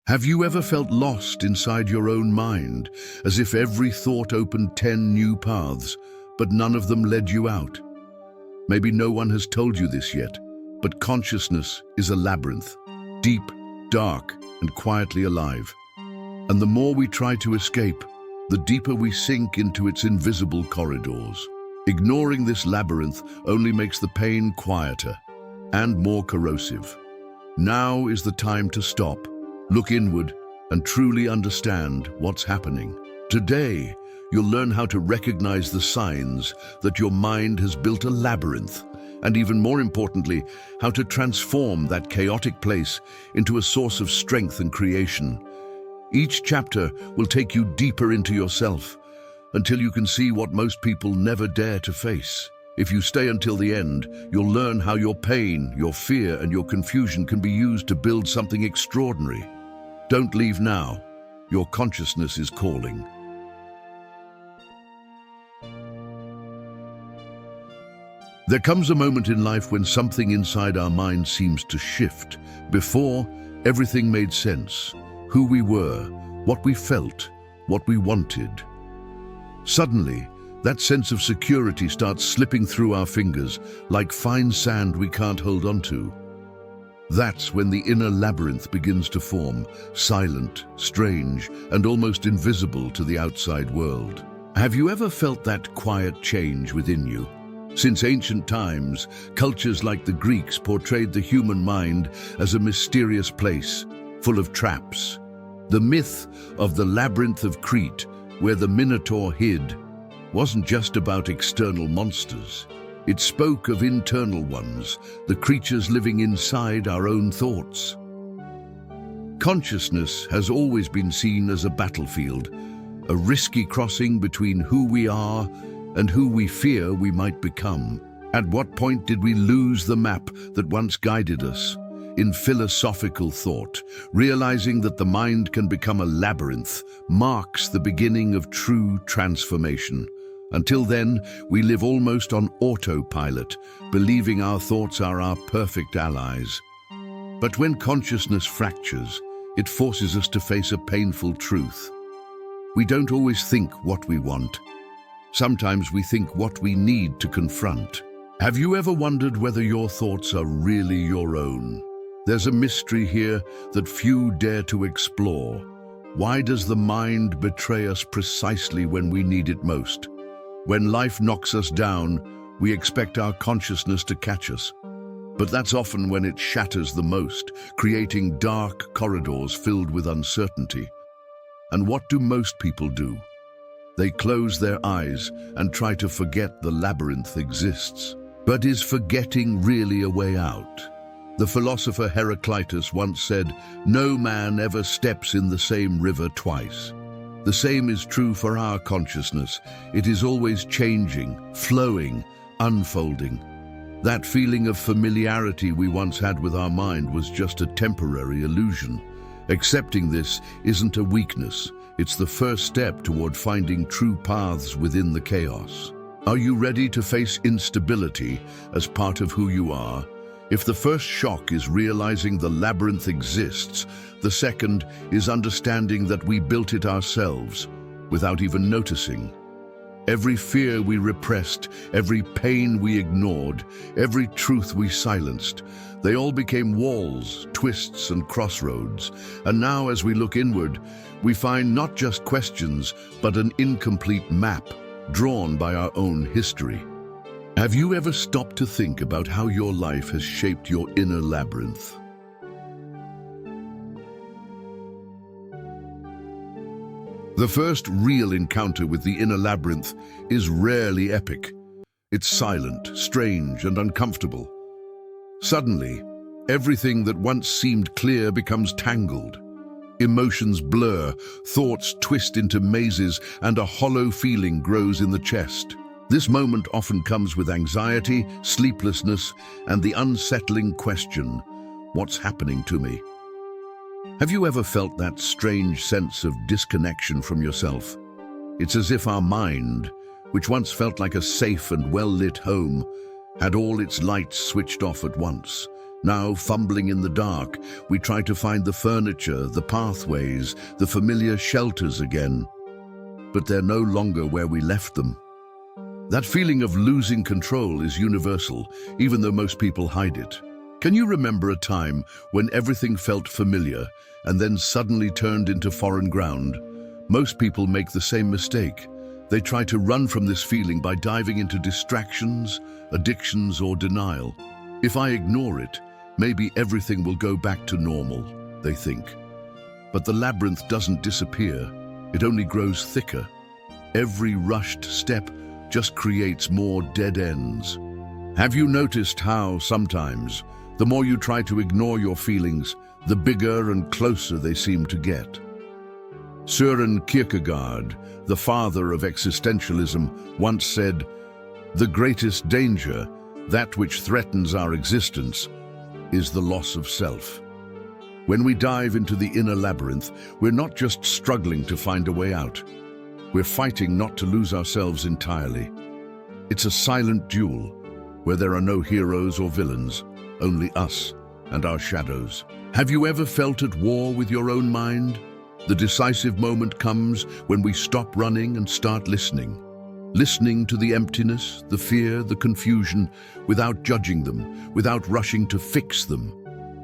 Have you ever felt lost inside your own mind, as if every thought opened 10 new paths, but none of them led you out? Maybe no one has told you this yet, but consciousness is a labyrinth, deep, dark, and quietly alive. And the more we try to escape, the deeper we sink into its invisible corridors. Ignoring this labyrinth only makes the pain quieter and more corrosive. Now is the time to stop, look inward, and truly understand what's happening. Today, you'll learn how to recognize the signs that your mind has built a labyrinth, and even more importantly, how to transform that chaotic place into a source of strength and creation. Each chapter will take you deeper into yourself, until you can see what most people never dare to face. If you stay until the end, you'll learn how your pain, your fear, and your confusion can be used to build something extraordinary. Don't leave now. Your consciousness is calling. There comes a moment in life when something inside our mind seems to shift. Before, everything made sense. Who we were, what we felt, what we wanted. Suddenly, that sense of security starts slipping through our fingers like fine sand we can't hold onto. That's when the inner labyrinth begins to form, silent, strange, and almost invisible to the outside world. Have you ever felt that quiet change within you? Since ancient times, cultures like the Greeks portrayed the human mind as a mysterious place, full of traps. The myth of the Labyrinth of Crete, where the Minotaur hid, wasn't just about external monsters. It spoke of internal ones, the creatures living inside our own thoughts. Consciousness has always been seen as a battlefield, a risky crossing between who we are and who we fear we might become. At what point did we lose the map that once guided us? In philosophical thought, realizing that the mind can become a labyrinth marks the beginning of true transformation. Until then, we live almost on autopilot, believing our thoughts are our perfect allies. But when consciousness fractures, it forces us to face a painful truth. We don't always think what we want. Sometimes we think what we need to confront. Have you ever wondered whether your thoughts are really your own? There's a mystery here that few dare to explore. Why does the mind betray us precisely when we need it most? When life knocks us down, we expect our consciousness to catch us. But that's often when it shatters the most, creating dark corridors filled with uncertainty. And what do most people do? They close their eyes and try to forget the labyrinth exists. But is forgetting really a way out? The philosopher Heraclitus once said, "No man ever steps in the same river twice." The same is true for our consciousness. It is always changing, flowing, unfolding. That feeling of familiarity we once had with our mind was just a temporary illusion. Accepting this isn't a weakness. It's the first step toward finding true paths within the chaos. Are you ready to face instability as part of who you are? If the first shock is realizing the labyrinth exists, the second is understanding that we built it ourselves without even noticing. Every fear we repressed, every pain we ignored, every truth we silenced, they all became walls, twists, and crossroads. And now, as we look inward, we find not just questions, but an incomplete map drawn by our own history. Have you ever stopped to think about how your life has shaped your inner labyrinth? The first real encounter with the inner labyrinth is rarely epic. It's silent, strange, and uncomfortable. Suddenly, everything that once seemed clear becomes tangled. Emotions blur, thoughts twist into mazes, and a hollow feeling grows in the chest. This moment often comes with anxiety, sleeplessness, and the unsettling question, what's happening to me? Have you ever felt that strange sense of disconnection from yourself? It's as if our mind, which once felt like a safe and well-lit home, had all its lights switched off at once. Now, fumbling in the dark, we try to find the furniture, the pathways, the familiar shelters again. But they're no longer where we left them. That feeling of losing control is universal, even though most people hide it. Can you remember a time when everything felt familiar and then suddenly turned into foreign ground? Most people make the same mistake. They try to run from this feeling by diving into distractions, addictions, or denial. If I ignore it, maybe everything will go back to normal, they think. But the labyrinth doesn't disappear. It only grows thicker. Every rushed step just creates more dead ends. Have you noticed how sometimes, the more you try to ignore your feelings, the bigger and closer they seem to get? Søren Kierkegaard, the father of existentialism, once said, "The greatest danger, that which threatens our existence, is the loss of self." When we dive into the inner labyrinth, we're not just struggling to find a way out. We're fighting not to lose ourselves entirely. It's a silent duel, where there are no heroes or villains, only us and our shadows. Have you ever felt at war with your own mind? The decisive moment comes when we stop running and start listening. Listening to the emptiness, the fear, the confusion, without judging them, without rushing to fix them.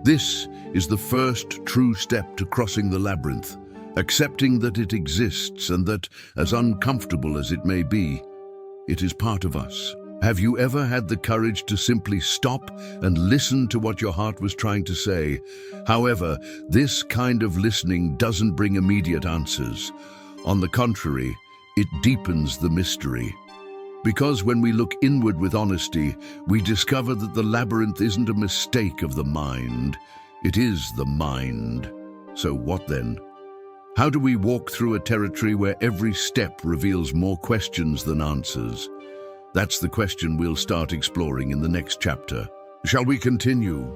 This is the first true step to crossing the labyrinth, accepting that it exists and that, as uncomfortable as it may be, it is part of us. Have you ever had the courage to simply stop and listen to what your heart was trying to say? However, this kind of listening doesn't bring immediate answers. On the contrary, it deepens the mystery. Because when we look inward with honesty, we discover that the labyrinth isn't a mistake of the mind. It is the mind. So what then? How do we walk through a territory where every step reveals more questions than answers? That's the question we'll start exploring in the next chapter. Shall we continue?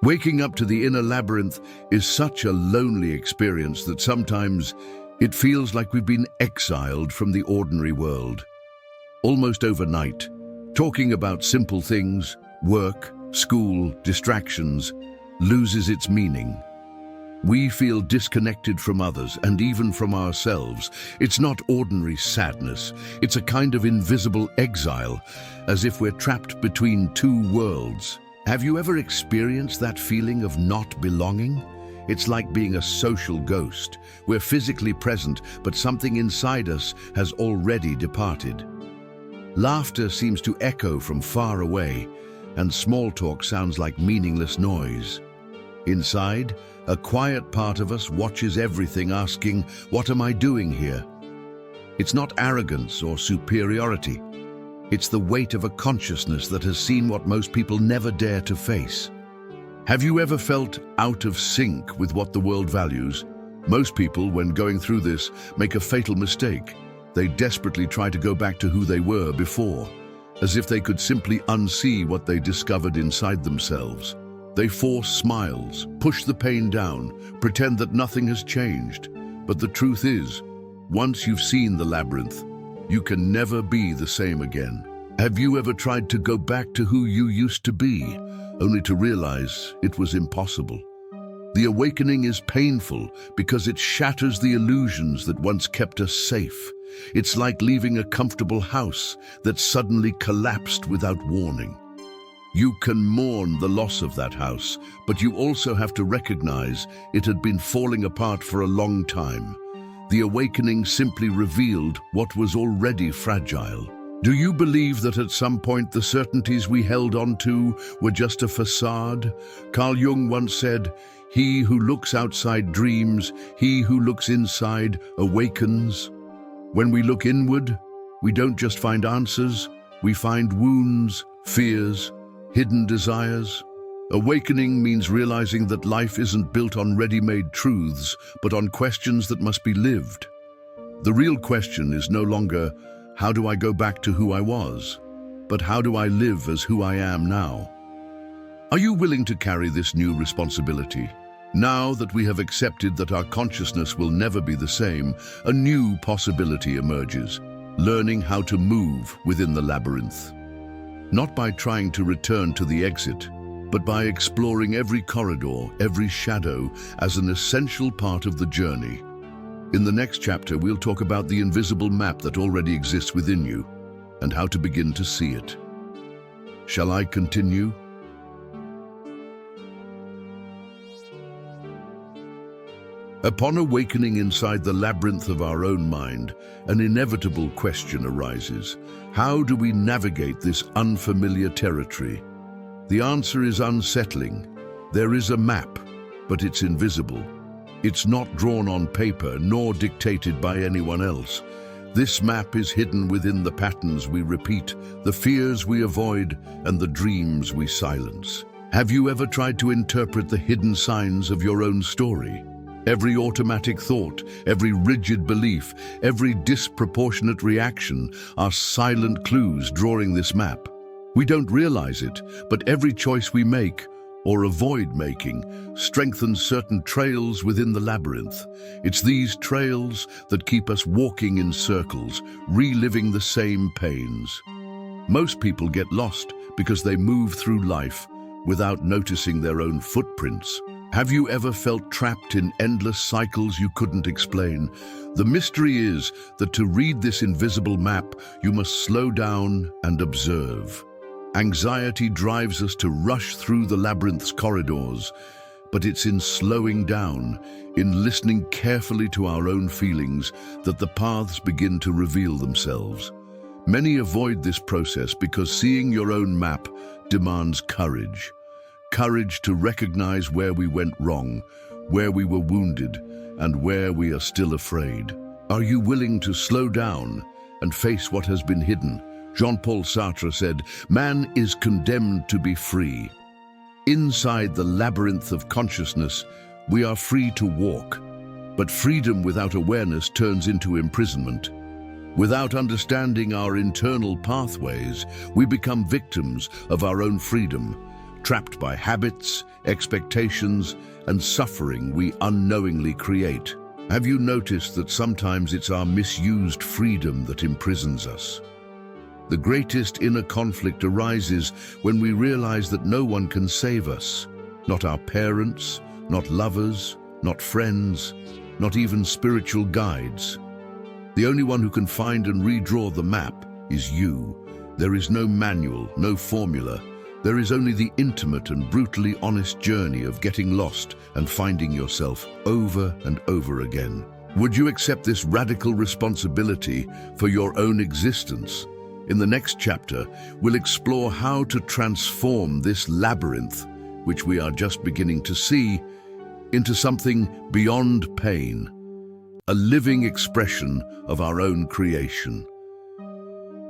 Waking up to the inner labyrinth is such a lonely experience that sometimes it feels like we've been exiled from the ordinary world. Almost overnight, talking about simple things, work, school, distractions, loses its meaning. We feel disconnected from others and even from ourselves. It's not ordinary sadness. It's a kind of invisible exile, as if we're trapped between two worlds. Have you ever experienced that feeling of not belonging? It's like being a social ghost. We're physically present, but something inside us has already departed. Laughter seems to echo from far away, and small talk sounds like meaningless noise. Inside, a quiet part of us watches everything, asking, "What am I doing here?" It's not arrogance or superiority. It's the weight of a consciousness that has seen what most people never dare to face. Have you ever felt out of sync with what the world values? Most people, when going through this, make a fatal mistake. They desperately try to go back to who they were before, as if they could simply unsee what they discovered inside themselves. They force smiles, push the pain down, pretend that nothing has changed. But the truth is, once you've seen the labyrinth, you can never be the same again. Have you ever tried to go back to who you used to be, only to realize it was impossible? The awakening is painful because it shatters the illusions that once kept us safe. It's like leaving a comfortable house that suddenly collapsed without warning. You can mourn the loss of that house, but you also have to recognize it had been falling apart for a long time. The awakening simply revealed what was already fragile. Do you believe that at some point the certainties we held on to were just a facade? Carl Jung once said, "He who looks outside dreams, he who looks inside awakens." When we look inward, we don't just find answers, we find wounds, fears, hidden desires. Awakening means realizing that life isn't built on ready-made truths, but on questions that must be lived. The real question is no longer, how do I go back to who I was, but how do I live as who I am now? Are you willing to carry this new responsibility? Now that we have accepted that our consciousness will never be the same, a new possibility emerges. learning how to move within the labyrinth. Not by trying to return to the exit, but by exploring every corridor, every shadow, as an essential part of the journey. In the next chapter, we'll talk about the invisible map that already exists within you, and how to begin to see it. Shall I continue? Upon awakening inside the labyrinth of our own mind, an inevitable question arises. How do we navigate this unfamiliar territory? The answer is unsettling. There is a map, but it's invisible. It's not drawn on paper, nor dictated by anyone else. This map is hidden within the patterns we repeat, the fears we avoid, and the dreams we silence. Have you ever tried to interpret the hidden signs of your own story? Every automatic thought, every rigid belief, every disproportionate reaction are silent clues drawing this map. We don't realize it, but every choice we make, or avoid making, strengthens certain trails within the labyrinth. It's these trails that keep us walking in circles, reliving the same pains. Most people get lost because they move through life without noticing their own footprints. Have you ever felt trapped in endless cycles you couldn't explain? The mystery is that to read this invisible map, you must slow down and observe. Anxiety drives us to rush through the labyrinth's corridors, but it's in slowing down, in listening carefully to our own feelings, that the paths begin to reveal themselves. Many avoid this process because seeing your own map demands courage. Courage to recognize where we went wrong, where we were wounded, and where we are still afraid. Are you willing to slow down and face what has been hidden? Jean-Paul Sartre said, "Man is condemned to be free." Inside the labyrinth of consciousness, we are free to walk. But freedom without awareness turns into imprisonment. Without understanding our internal pathways, we become victims of our own freedom, trapped by habits, expectations, and suffering we unknowingly create. Have you noticed that sometimes it's our misused freedom that imprisons us? The greatest inner conflict arises when we realize that no one can save us. Not our parents, not lovers, not friends, not even spiritual guides. The only one who can find and redraw the map is you. There is no manual, no formula. There is only the intimate and brutally honest journey of getting lost and finding yourself over and over again. Would you accept this radical responsibility for your own existence? In the next chapter, we'll explore how to transform this labyrinth, which we are just beginning to see, into something beyond pain, a living expression of our own creation.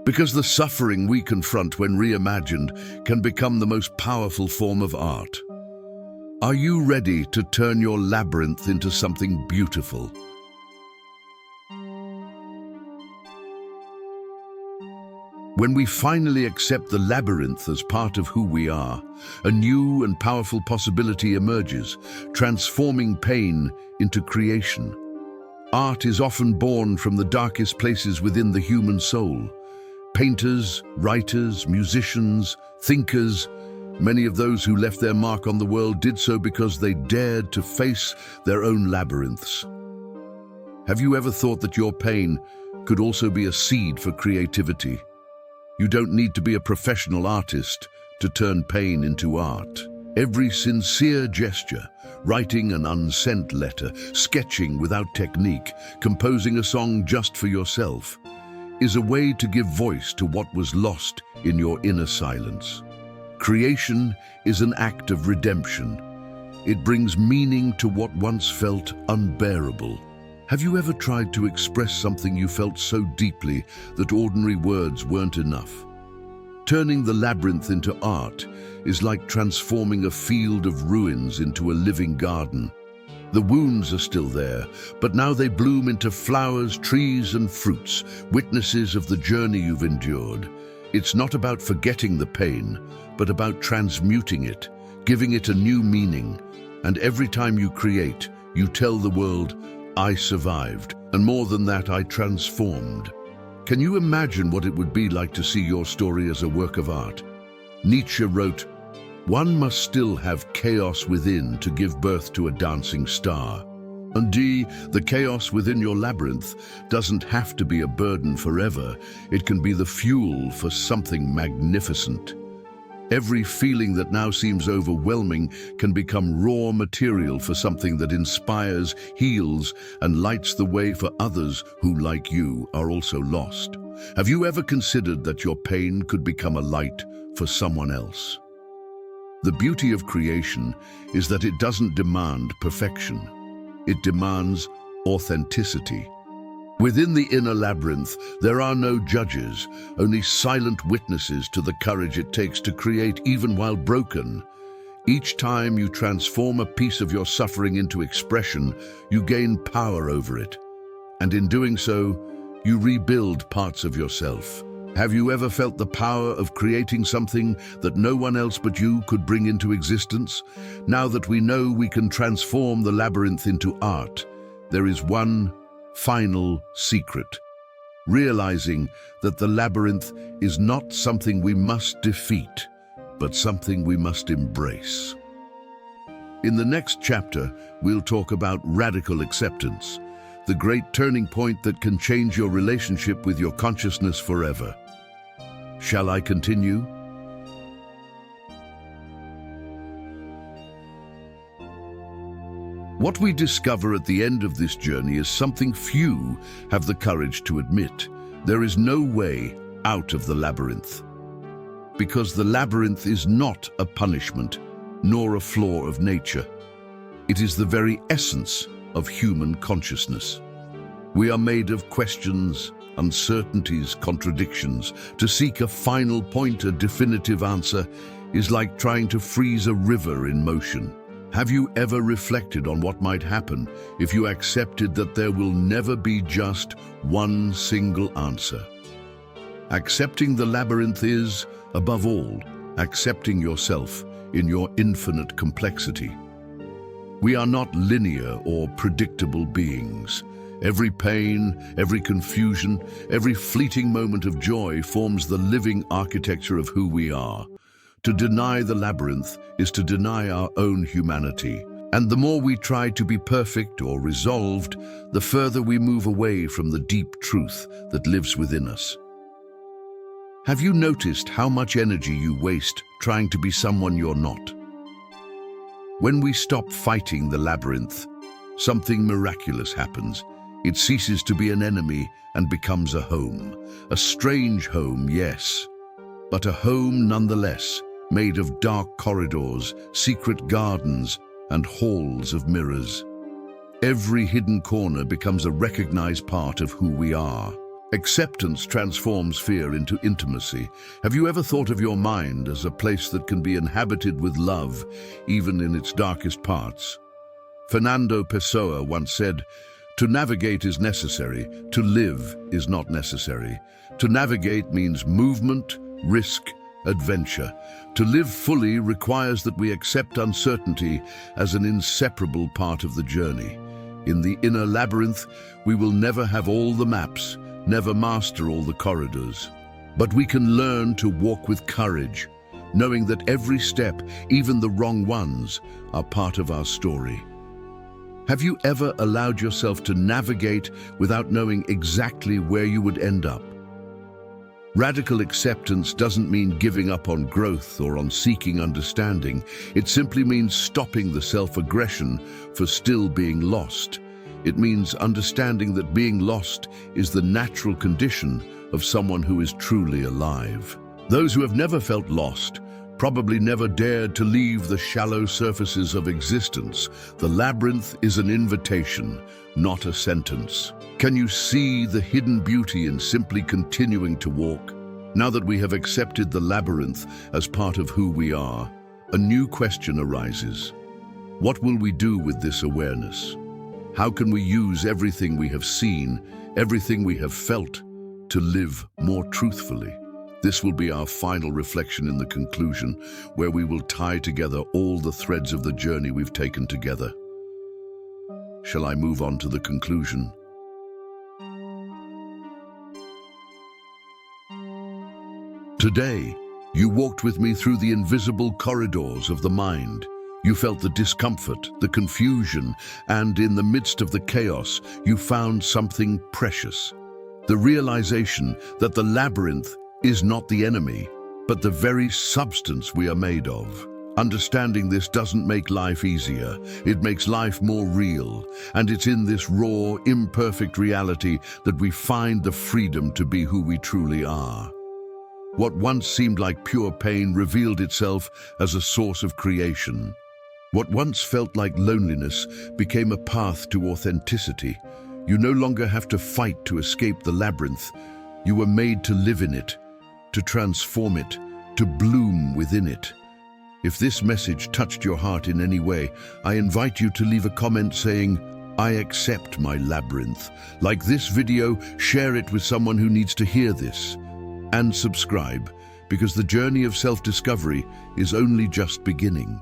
Because the suffering we confront when reimagined can become the most powerful form of art. Are you ready to turn your labyrinth into something beautiful? When we finally accept the labyrinth as part of who we are, a new and powerful possibility emerges, transforming pain into creation. Art is often born from the darkest places within the human soul. Painters, writers, musicians, thinkers, many of those who left their mark on the world did so because they dared to face their own labyrinths. Have you ever thought that your pain could also be a seed for creativity? You don't need to be a professional artist to turn pain into art. Every sincere gesture, writing an unsent letter, sketching without technique, composing a song just for yourself, is a way to give voice to what was lost in your inner silence. Creation is an act of redemption. It brings meaning to what once felt unbearable. Have you ever tried to express something you felt so deeply that ordinary words weren't enough? Turning the labyrinth into art is like transforming a field of ruins into a living garden. The wounds are still there, but now they bloom into flowers, trees, and fruits, witnesses of the journey you've endured. It's not about forgetting the pain, but about transmuting it, giving it a new meaning. And every time you create, you tell the world, "I survived, and more than that, I transformed." Can you imagine what it would be like to see your story as a work of art? Nietzsche wrote, "One must still have chaos within to give birth to a dancing star." Indeed, the chaos within your labyrinth doesn't have to be a burden forever. It can be the fuel for something magnificent. Every feeling that now seems overwhelming can become raw material for something that inspires, heals, and lights the way for others who, like you, are also lost. Have you ever considered that your pain could become a light for someone else? The beauty of creation is that it doesn't demand perfection. It demands authenticity. Within the inner labyrinth, there are no judges, only silent witnesses to the courage it takes to create even while broken. Each time you transform a piece of your suffering into expression, you gain power over it. And in doing so, you rebuild parts of yourself. Have you ever felt the power of creating something that no one else but you could bring into existence? Now that we know we can transform the labyrinth into art, there is one final secret: realizing that the labyrinth is not something we must defeat, but something we must embrace. In the next chapter, we'll talk about radical acceptance, the great turning point that can change your relationship with your consciousness forever. Shall I continue? What we discover at the end of this journey is something few have the courage to admit. There is no way out of the labyrinth. Because the labyrinth is not a punishment, nor a flaw of nature. It is the very essence of human consciousness. We are made of questions, uncertainties, contradictions. To seek a final point, a definitive answer, is like trying to freeze a river in motion. Have you ever reflected on what might happen if you accepted that there will never be just one single answer? Accepting the labyrinth is, above all, accepting yourself in your infinite complexity. We are not linear or predictable beings. Every pain, every confusion, every fleeting moment of joy forms the living architecture of who we are. To deny the labyrinth is to deny our own humanity. And the more we try to be perfect or resolved, the further we move away from the deep truth that lives within us. Have you noticed how much energy you waste trying to be someone you're not? When we stop fighting the labyrinth, something miraculous happens. It ceases to be an enemy and becomes a home. A strange home, yes, but a home nonetheless, made of dark corridors, secret gardens, and halls of mirrors. Every hidden corner becomes a recognized part of who we are. Acceptance transforms fear into intimacy. Have you ever thought of your mind as a place that can be inhabited with love, even in its darkest parts? Fernando Pessoa once said, "To navigate is necessary, to live is not necessary." To navigate means movement, risk, adventure. To live fully requires that we accept uncertainty as an inseparable part of the journey. In the inner labyrinth, we will never have all the maps, never master all the corridors. But we can learn to walk with courage, knowing that every step, even the wrong ones, are part of our story. Have you ever allowed yourself to navigate without knowing exactly where you would end up? Radical acceptance doesn't mean giving up on growth or on seeking understanding. It simply means stopping the self-aggression for still being lost. It means understanding that being lost is the natural condition of someone who is truly alive. Those who have never felt lost probably never dared to leave the shallow surfaces of existence. The labyrinth is an invitation, not a sentence. Can you see the hidden beauty in simply continuing to walk? Now that we have accepted the labyrinth as part of who we are, a new question arises. What will we do with this awareness? How can we use everything we have seen, everything we have felt, to live more truthfully? This will be our final reflection in the conclusion, where we will tie together all the threads of the journey we've taken together. Shall I move on to the conclusion? Today, you walked with me through the invisible corridors of the mind. You felt the discomfort, the confusion, and in the midst of the chaos, you found something precious. The realization that the labyrinth is not the enemy, but the very substance we are made of. Understanding this doesn't make life easier, it makes life more real, and it's in this raw, imperfect reality that we find the freedom to be who we truly are. What once seemed like pure pain revealed itself as a source of creation. What once felt like loneliness became a path to authenticity. You no longer have to fight to escape the labyrinth. You were made to live in it, to transform it, to bloom within it. If this message touched your heart in any way, I invite you to leave a comment saying, "I accept my labyrinth." Like this video, share it with someone who needs to hear this. And subscribe, because the journey of self-discovery is only just beginning.